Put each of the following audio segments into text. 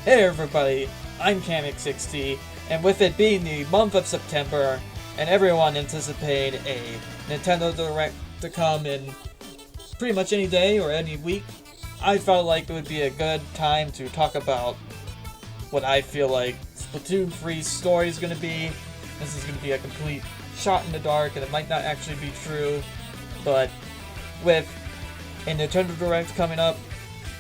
Hey everybody, I'm Kamek60, and with it being the month of September, and everyone anticipating a Nintendo Direct to come in pretty much any day or any week, I felt like it would be a good time to talk about what I feel like Splatoon 3's story is going to be. This is going to be a complete shot in the dark, and it might not actually be true, but with a Nintendo Direct coming up,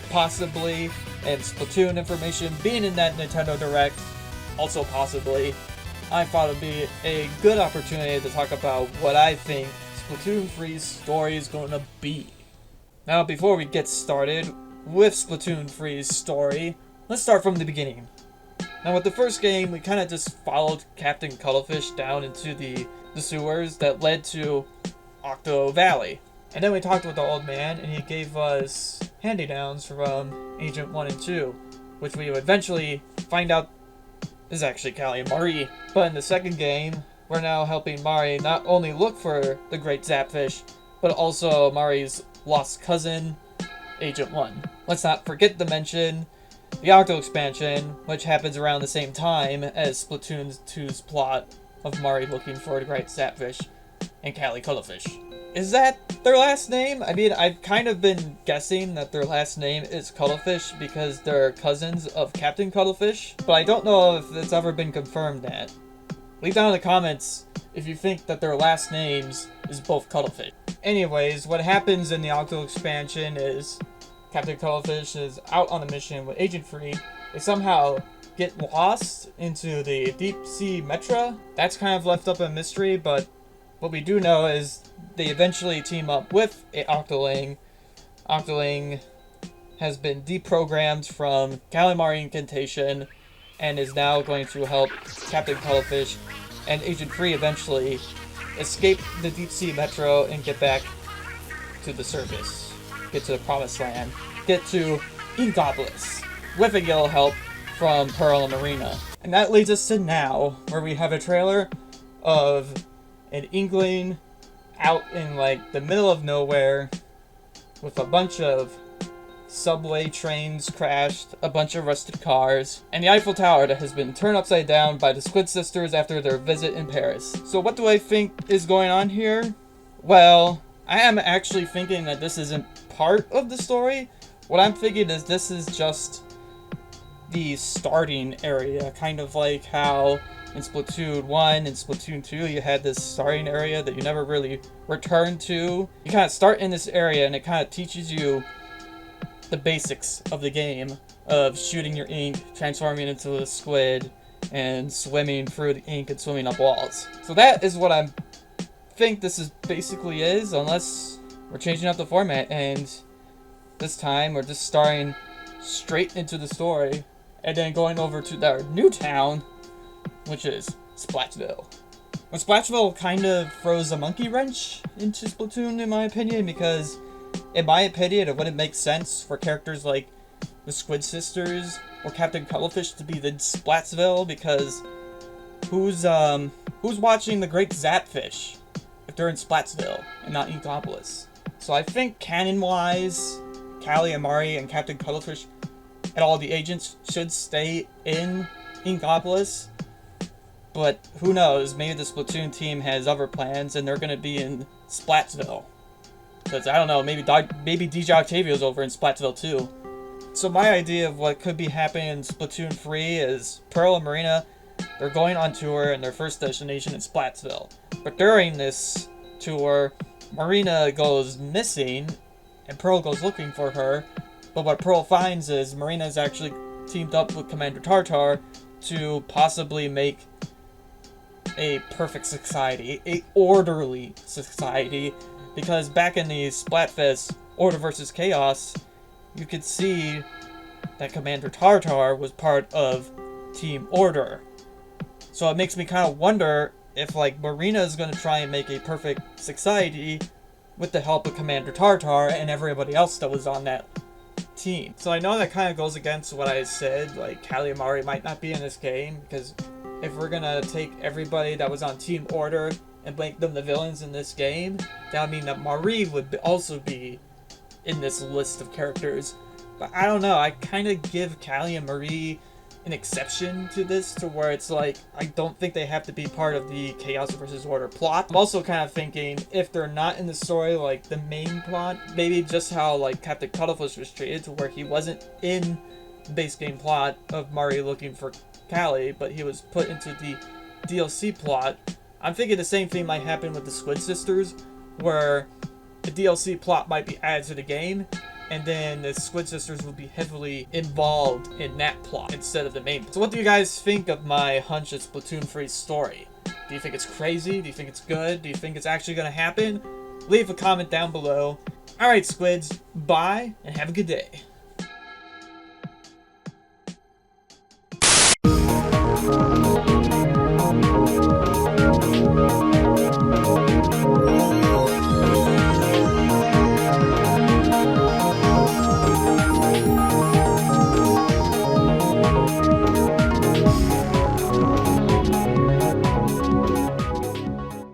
possibly, and Splatoon information being in that Nintendo Direct, also possibly, I thought it would be a good opportunity to talk about what I think Splatoon 3's story is going to be. Now, before we get started with Splatoon 3's story, let's start from the beginning. Now, with the first game, we kind of just followed Captain Cuttlefish down into the sewers that led to Octo Valley. And then we talked with the old man, and he gave us hand-me-downs from Agent 1 and 2, which we would eventually find out is actually Callie and Marie. But in the second game, we're now helping Marie not only look for the Great Zapfish, but also Marie's lost cousin, Agent 1. Let's not forget to mention the Octo expansion, which happens around the same time as Splatoon 2's plot of Marie looking for the Great Zapfish and Callie Cuttlefish. Is that their last name? I mean, I've kind of been guessing that their last name is Cuttlefish because they're cousins of Captain Cuttlefish, but I don't know if it's ever been confirmed that. Leave down in the comments if you think that their last names is both Cuttlefish. Anyways, what happens in the Octo expansion is Captain Cuttlefish is out on a mission with Agent 3. They somehow get lost into the deep sea metro. That's kind of left up a mystery, but what we do know is they eventually team up with a Octoling. Octoling has been deprogrammed from Calamari Incantation and is now going to help Captain Cuttlefish and Agent 3 eventually escape the deep sea metro and get back to the surface. Get to the promised land. Get to Inkopolis with a little help from Pearl and Marina. And that leads us to now, where we have a trailer of an Inkling out in like the middle of nowhere with a bunch of subway trains crashed, a bunch of rusted cars, and the Eiffel Tower that has been turned upside down by the Squid Sisters after their visit in Paris. So what do I think is going on here? Well, I am actually thinking that this isn't part of the story. What I'm thinking is this is just the starting area, kind of like how in Splatoon 1 and Splatoon 2 you had this starting area that you never really returned to. You kind of start in this area and it kind of teaches you the basics of the game of shooting your ink, transforming into a squid, and swimming through the ink and swimming up walls. So that is what I think this is basically is, unless we're changing up the format and this time we're just starting straight into the story and then going over to our new town, which is Splatsville. Well, Splatsville kind of throws a monkey wrench into Splatoon, in my opinion, because, in my opinion, it wouldn't make sense for characters like the Squid Sisters or Captain Cuttlefish to be in Splatsville, because who's watching the Great Zapfish if they're in Splatsville and not Inkopolis? So I think canon-wise, Callie and Marie and Captain Cuttlefish and all the agents should stay in Inkopolis. But who knows, maybe the Splatoon team has other plans and they're going to be in Splatsville. Because, I don't know, maybe DJ Octavio's over in Splatsville too. So my idea of what could be happening in Splatoon 3 is Pearl and Marina, they're going on tour and their first destination is Splatsville. But during this tour, Marina goes missing and Pearl goes looking for her. But what Pearl finds is Marina's actually teamed up with Commander Tartar to possibly make a perfect society, a orderly society, because back in the Splatfest Order vs. Chaos, you could see that Commander Tartar was part of Team Order. So it makes me kind of wonder if like Marina is going to try and make a perfect society with the help of Commander Tartar and everybody else that was on that team. So I know that kind of goes against what I said, like Callie and Marie might not be in this game, because if we're gonna take everybody that was on Team Order and make them the villains in this game, that would mean that Marie would also be in this list of characters. But I don't know, I kind of give Callie and Marie an exception to this, to where it's like, I don't think they have to be part of the Chaos versus Order plot. I'm also kind of thinking, if they're not in the story, like the main plot, maybe just how like Captain Cuttlefish was treated, to where he wasn't in the base game plot of Mario looking for Callie, but he was put into the DLC plot. I'm thinking the same thing might happen with the Squid Sisters, where the DLC plot might be added to the game, and then the Squid Sisters will be heavily involved in that plot instead of the main. So what do you guys think of my hunch at Splatoon 3's story? Do you think it's crazy? Do you think it's good? Do you think it's actually going to happen? Leave a comment down below. Alright, Squids, bye, and have a good day.